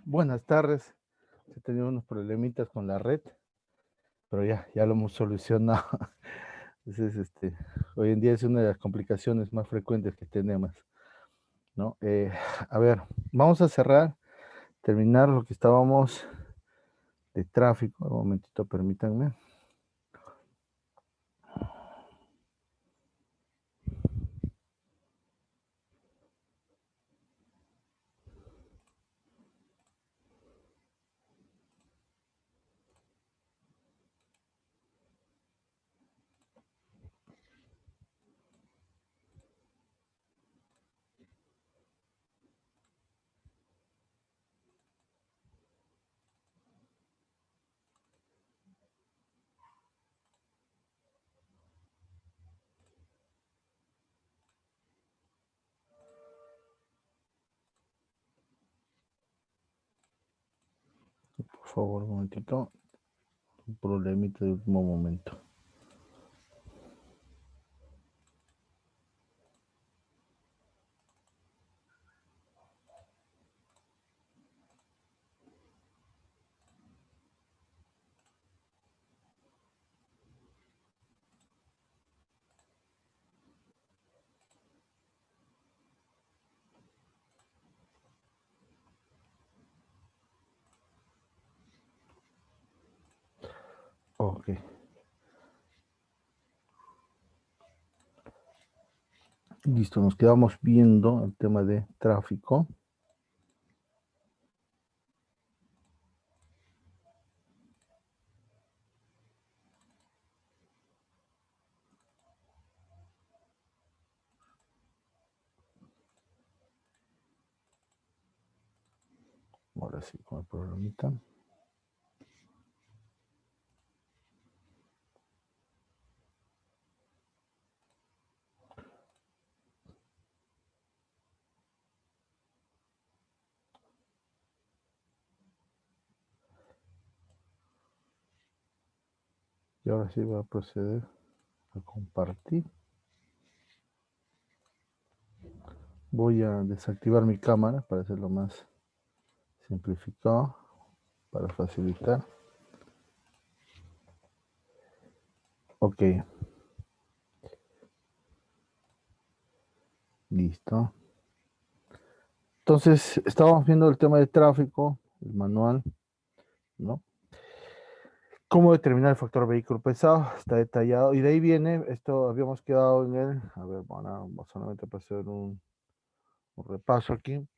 Buenas tardes. He tenido unos problemitas con la red, pero ya lo hemos solucionado. Entonces, hoy en día es una de las complicaciones más frecuentes que tenemos, ¿no? A ver, vamos a terminar lo que estábamos de tráfico. Un momentito, permítanme. Por favor, un momentito. Un problemita de último momento. Ok. Listo, nos quedamos viendo el tema de tráfico. Ahora sí, con el problemita. Y ahora sí voy a proceder a compartir. Voy a desactivar mi cámara para hacerlo más simplificado, para facilitar. Ok, listo. Entonces, estábamos viendo el tema de tráfico, el manual, ¿no? ¿Cómo determinar el factor vehículo pesado? Está detallado. Y de ahí viene, esto habíamos quedado en el, a ver, bueno, solamente para hacer un repaso aquí.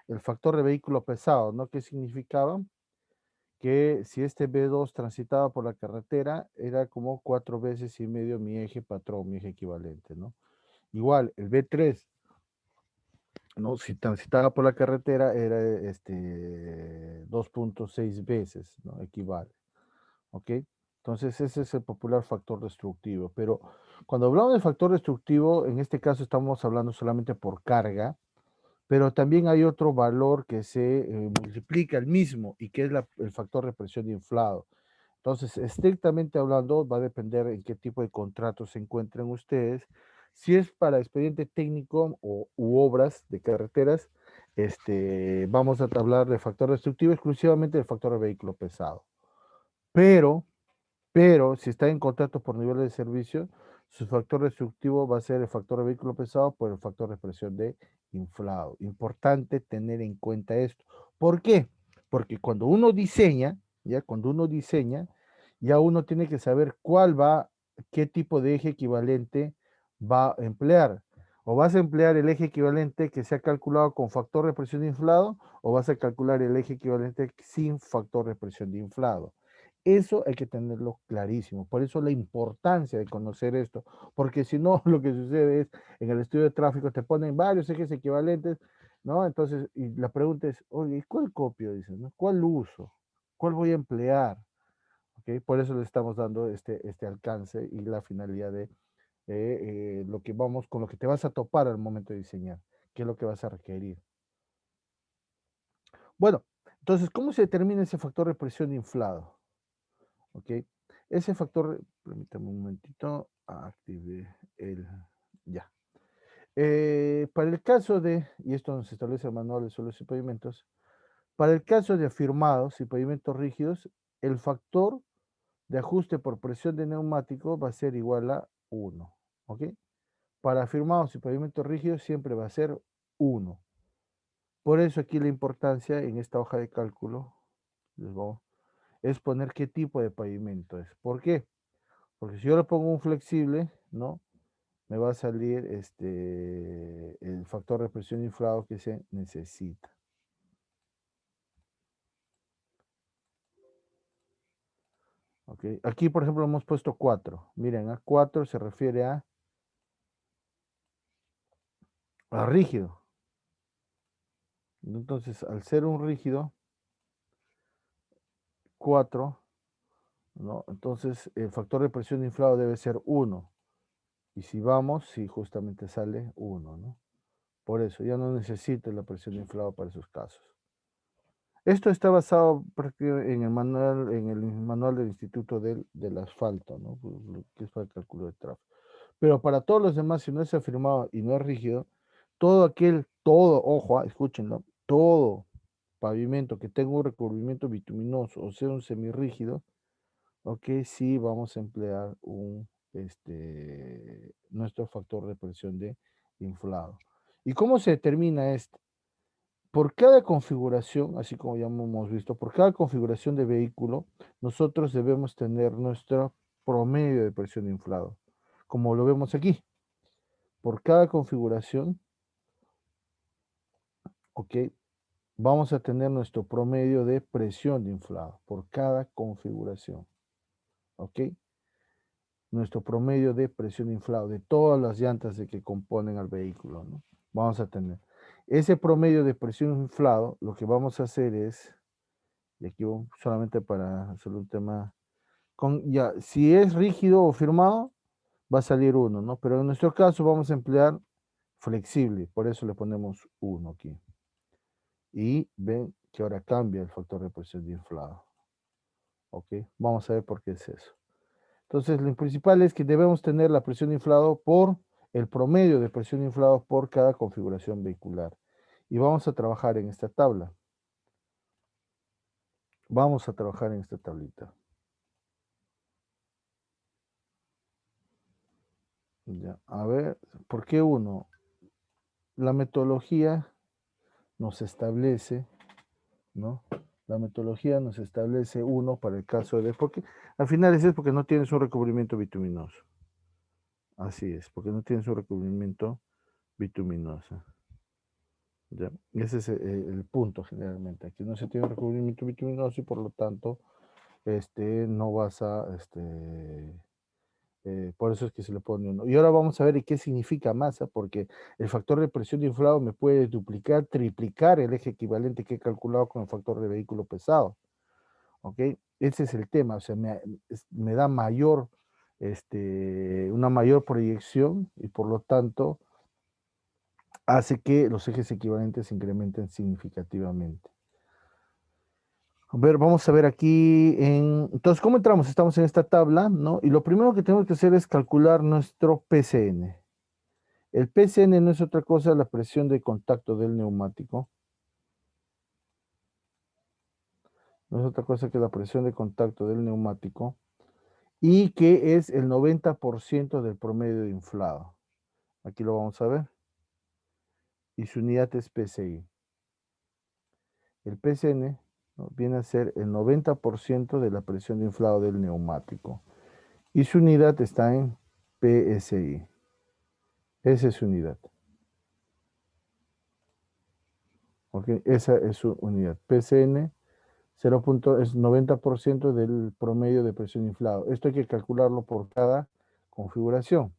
El factor de vehículo pesado, ¿no? ¿Qué significaba? Que si este B2 transitaba por la carretera, era como 4 veces y medio mi eje patrón, mi eje equivalente, ¿no? Igual, el B3, ¿no? Si transitaba por la carretera, era 2.6 veces, ¿no? Equivale, ¿ok? Entonces, ese es el popular factor destructivo. Pero cuando hablamos de factor destructivo, en este caso estamos hablando solamente por carga, pero también hay otro valor que se multiplica el mismo y que es el factor de presión inflado. Entonces, estrictamente hablando, va a depender en qué tipo de contratos se encuentren ustedes. Si es para expediente técnico u obras de carreteras, vamos a hablar de factor destructivo exclusivamente del factor de vehículo pesado. Pero, pero, si está en contrato por nivel de servicio, su factor destructivo va a ser el factor de vehículo pesado por el factor de presión de inflado. Importante tener en cuenta esto. ¿Por qué? Porque cuando uno diseña, ya uno tiene que saber qué tipo de eje equivalente va a emplear. O vas a emplear el eje equivalente que se ha calculado con factor de presión de inflado, o vas a calcular el eje equivalente sin factor de presión de inflado. Eso hay que tenerlo clarísimo. Por eso la importancia de conocer esto. Porque si no, lo que sucede es, en el estudio de tráfico te ponen varios ejes equivalentes, ¿no? Entonces, y la pregunta es, oye, ¿cuál copio? Dicen, ¿no? ¿Cuál uso? ¿Cuál voy a emplear? ¿Okay? Por eso le estamos dando este alcance y la finalidad de con lo que te vas a topar al momento de diseñar, qué es lo que vas a requerir. Bueno, entonces, ¿cómo se determina ese factor de presión inflado? ¿Ok? Ese factor, permítame un momentito, active ya. Para el caso de, y esto nos establece el manual de suelos y pavimentos, Para el caso de afirmados y pavimentos rígidos, el factor de ajuste por presión de neumático va a ser igual a 1, ¿ok? Para afirmados y pavimentos rígidos siempre va a ser 1. Por eso aquí la importancia en esta hoja de cálculo es poner qué tipo de pavimento es. ¿Por qué? Porque si yo le pongo un flexible, ¿no? Me va a salir el factor de presión inflado que se necesita. ¿Ok? Aquí, por ejemplo, hemos puesto 4. Miren, a 4 se refiere a rígido. Entonces, al ser un rígido, 4, ¿no? Entonces, el factor de presión inflado debe ser 1. Y si vamos, sí, justamente sale 1, ¿no? Por eso, ya no necesita la presión inflada para esos casos. Esto está basado en el manual del Instituto del Asfalto, ¿no? Que es para el cálculo de tráfico. Pero para todos los demás, si no es afirmado y no es rígido, ojo, escúchenlo, todo pavimento que tenga un recubrimiento bituminoso o sea un semirrígido, ok, sí vamos a emplear nuestro factor de presión de inflado. ¿Y cómo se determina esto? Por cada configuración, así como ya hemos visto, por cada configuración de vehículo, nosotros debemos tener nuestro promedio de presión de inflado, como lo vemos aquí. Por cada configuración, ok, vamos a tener nuestro promedio de presión de inflado, por cada configuración, ok. Nuestro promedio de presión de inflado de todas las llantas de que componen al vehículo, ¿no? Vamos a tener. Ese promedio de presión inflado, lo que vamos a hacer es, y aquí solamente para hacer un tema, ya, si es rígido o firmado, va a salir 1, ¿no? Pero en nuestro caso vamos a emplear flexible, por eso le ponemos 1 aquí. Y ven que ahora cambia el factor de presión de inflado. ¿Ok? Vamos a ver por qué es eso. Entonces, lo principal es que debemos tener la presión de inflado por el promedio de presión de inflado por cada configuración vehicular. Y vamos a trabajar en esta tabla. Vamos a trabajar en esta tablita. Ya, a ver, ¿por qué 1? La metodología nos establece, ¿no? La metodología nos establece 1 para el caso de, porque al final es porque no tienes un recubrimiento bituminoso. Así es, porque no tienes un recubrimiento bituminoso. ¿Ya? Ese es el punto generalmente. Aquí no se tiene recubrimiento bituminoso y por lo tanto no vas a, por eso es que se le pone 1. Y ahora vamos a ver qué significa masa, porque el factor de presión de inflado me puede duplicar, triplicar el eje equivalente que he calculado con el factor de vehículo pesado. ¿Ok? Ese es el tema, o sea, me da una mayor proyección y por lo tanto hace que los ejes equivalentes se incrementen significativamente. A ver, vamos a ver aquí, entonces, ¿cómo entramos? Estamos en esta tabla, ¿no? Y lo primero que tenemos que hacer es calcular nuestro PCN. El PCN no es otra cosa la presión de contacto del neumático. No es otra cosa que la presión de contacto del neumático. Y que es el 90% del promedio de inflado. Aquí lo vamos a ver. Y su unidad es PSI. El PCN, ¿no?, viene a ser el 90% de la presión de inflado del neumático. Y su unidad está en PSI. Esa es su unidad. ¿Ok? Esa es su unidad. PCN 0. Es 90% del promedio de presión inflado. Esto hay que calcularlo por cada configuración.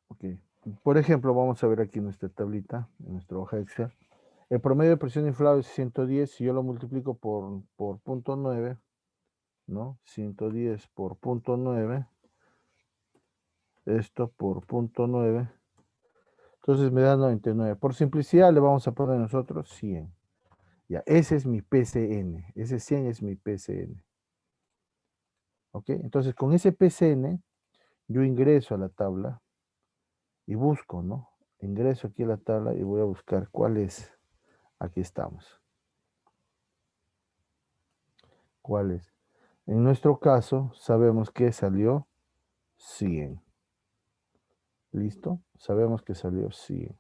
Ok. Por ejemplo, vamos a ver aquí nuestra tablita, en nuestra hoja Excel. El promedio de presión inflado es 110. Si yo lo multiplico por 0.9, ¿no? 110 por 0.9. Esto por 0.9. Entonces me da 99. Por simplicidad le vamos a poner nosotros 100. Ya, ese es mi PCN. Ese 100 es mi PCN. ¿Ok? Entonces con ese PCN yo ingreso a la tabla y busco, ¿no? Ingreso aquí a la tabla y voy a buscar cuál es. Aquí estamos. ¿Cuál es? En nuestro caso, sabemos que salió 100. ¿Listo? Sabemos que salió 100.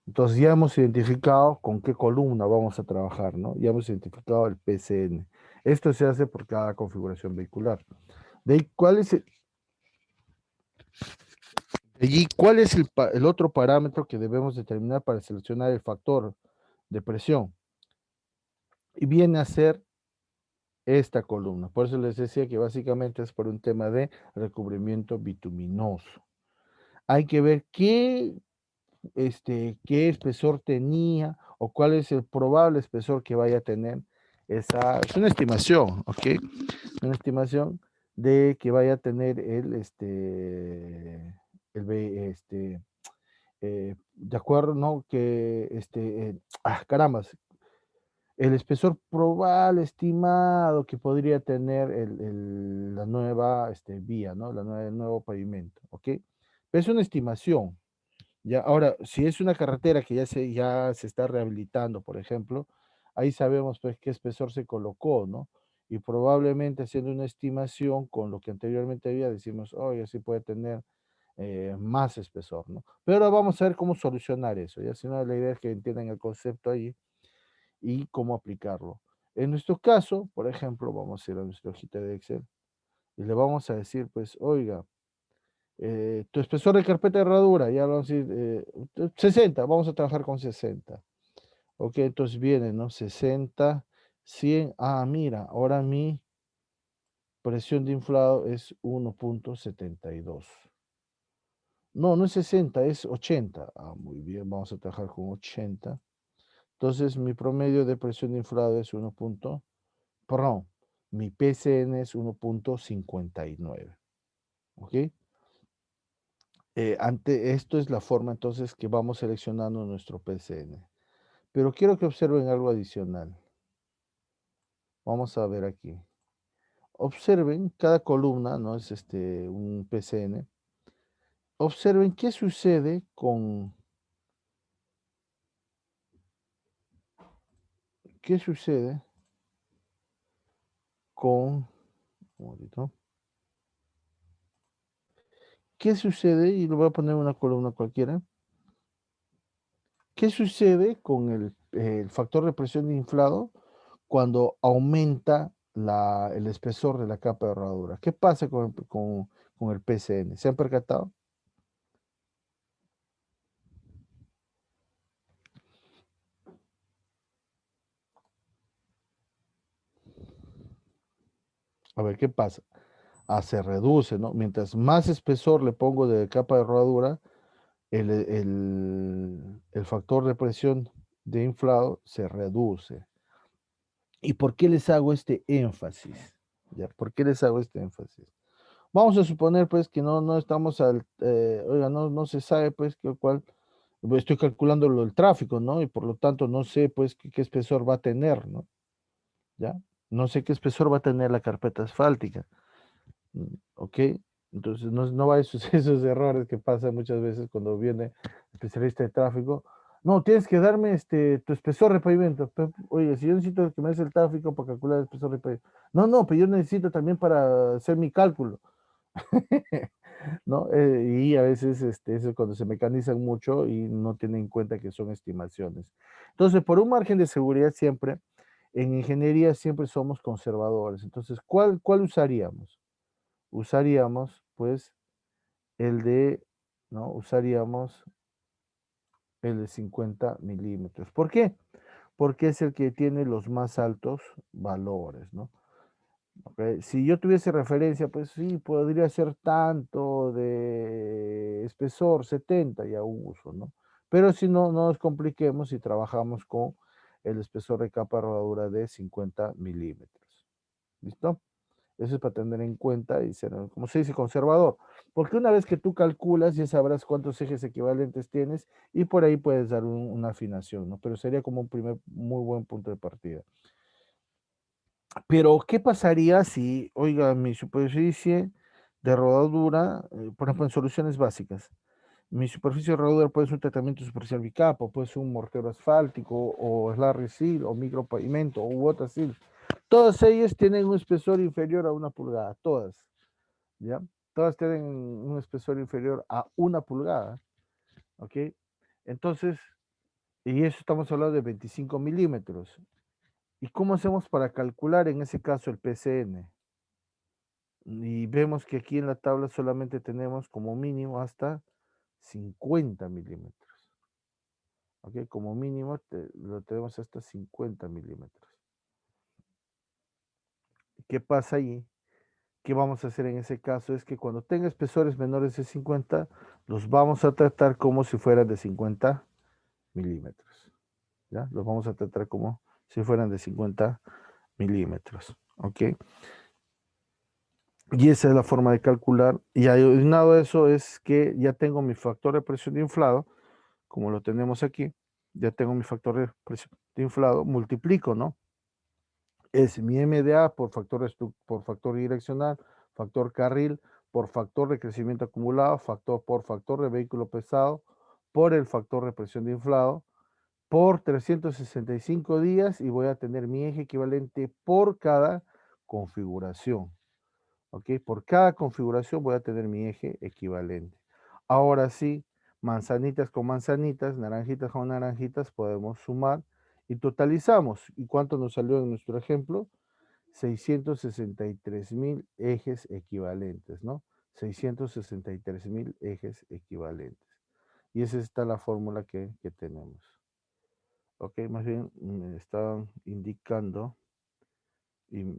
Entonces ya hemos identificado con qué columna vamos a trabajar, ¿no? Ya hemos identificado el PCN. Esto se hace por cada configuración vehicular. De ahí, ¿cuál es el otro parámetro que debemos determinar para seleccionar el factor de presión? Y viene a ser esta columna. Por eso les decía que básicamente es por un tema de recubrimiento bituminoso. Hay que ver qué espesor tenía o cuál es el probable espesor que vaya a tener. Es una estimación, ¿ok? Una estimación de que vaya a tener de acuerdo, ¿no? Caramba, el espesor probable estimado que podría tener la nueva vía, ¿no? El nuevo pavimento, ¿ok? Pero es una estimación. Ya, ahora, si es una carretera que ya se está rehabilitando, por ejemplo, ahí sabemos pues qué espesor se colocó, ¿no? Y probablemente haciendo una estimación con lo que anteriormente había, decimos, oye, sí puede tener más espesor, ¿no? Pero ahora vamos a ver cómo solucionar eso, ya si no, la idea es que entiendan el concepto ahí y cómo aplicarlo. En nuestro caso, por ejemplo, vamos a ir a nuestra hojita de Excel y le vamos a decir, pues, oiga, tu espesor de carpeta de herradura, ya vamos a decir, 60, vamos a trabajar con 60. Ok, entonces viene, ¿no? 60, 100, mira, ahora mi presión de inflado es 1.72. No, no es 60, es 80. Muy bien, vamos a trabajar con 80. Entonces mi promedio de presión de inflado es perdón, mi PCN es 1.59. ¿Ok? Ante esto es la forma entonces que vamos seleccionando nuestro PCN. Pero quiero que observen algo adicional. Vamos a ver aquí. Observen, cada columna, ¿no? Es un PCN. Observen qué sucede con, un momentito. ¿Qué sucede? Y le voy a poner una columna cualquiera. ¿Qué sucede con el factor de presión inflado cuando aumenta el espesor de la capa de herradura? ¿Qué pasa con el PCN? ¿Se han percatado? A ver, ¿qué pasa? Se reduce, ¿no? Mientras más espesor le pongo de capa de herradura, el factor de presión de inflado se reduce. ¿Y por qué les hago este énfasis? ¿Ya? ¿Por qué les hago este énfasis? Vamos a suponer pues que no estamos oiga, no se sabe pues pues, estoy calculando el tráfico, ¿no? Y por lo tanto no sé pues qué espesor va a tener, ¿no? ¿Ya? No sé qué espesor va a tener la carpeta asfáltica. ¿Ok? Entonces no va a esos, esos errores que pasan muchas veces cuando viene el especialista de tráfico. No, tienes que darme tu espesor de pavimento. Oye, si yo necesito que me des el tráfico para calcular el espesor de pavimento. No, pero yo necesito también para hacer mi cálculo. ¿No? Y a veces eso es cuando se mecanizan mucho y no tienen en cuenta que son estimaciones. Entonces, por un margen de seguridad siempre, en ingeniería siempre somos conservadores. Entonces, ¿cuál usaríamos? Usaríamos, pues, el de, ¿no? Usaríamos el de 50 milímetros. ¿Por qué? Porque es el que tiene los más altos valores, ¿no? Ok, si yo tuviese referencia, pues sí, podría ser tanto de espesor, 70 ya uso, ¿no? Pero si no nos compliquemos y trabajamos con el espesor de capa de rodadura de 50 milímetros. ¿Listo? Eso es para tener en cuenta y ser, como se dice, conservador. Porque una vez que tú calculas, ya sabrás cuántos ejes equivalentes tienes y por ahí puedes dar una afinación, ¿no? Pero sería como un primer muy buen punto de partida. Pero, ¿qué pasaría si, oiga, mi superficie de rodadura, por ejemplo, en soluciones básicas, Mi superficie regular puede ser un tratamiento superficial bicapo, puede ser un mortero asfáltico, o slurry seal, o micropavimento, o water seal. Todas ellas tienen un espesor inferior a 1 pulgada, todas, ¿ya? Todas tienen un espesor inferior a 1 pulgada, ¿ok? Entonces, y eso estamos hablando de 25 milímetros. ¿Y cómo hacemos para calcular en ese caso el PCN? Y vemos que aquí en la tabla solamente tenemos como mínimo hasta 50 milímetros. ¿Ok? Como mínimo lo tenemos hasta 50 milímetros. ¿Qué pasa ahí? ¿Qué vamos a hacer en ese caso? Es que cuando tenga espesores menores de 50, los vamos a tratar como si fueran de 50 milímetros. ¿Ya? Los vamos a tratar como si fueran de 50 milímetros. ¿Ok? Y esa es la forma de calcular. Y adicionado a eso es que ya tengo mi factor de presión de inflado, como lo tenemos aquí. Ya tengo mi factor de presión de inflado, multiplico, ¿no? Es mi MDA por factor direccional, factor carril, por factor de crecimiento acumulado, por factor de vehículo pesado, por el factor de presión de inflado, por 365 días, y voy a tener mi eje equivalente por cada configuración. ¿Ok? Por cada configuración voy a tener mi eje equivalente. Ahora sí, manzanitas con manzanitas, naranjitas con naranjitas, podemos sumar y totalizamos. ¿Y cuánto nos salió en nuestro ejemplo? 663.000 ejes equivalentes, ¿no? 663.000 ejes equivalentes. Y esa está la fórmula que tenemos. Ok, más bien me estaban indicando. Y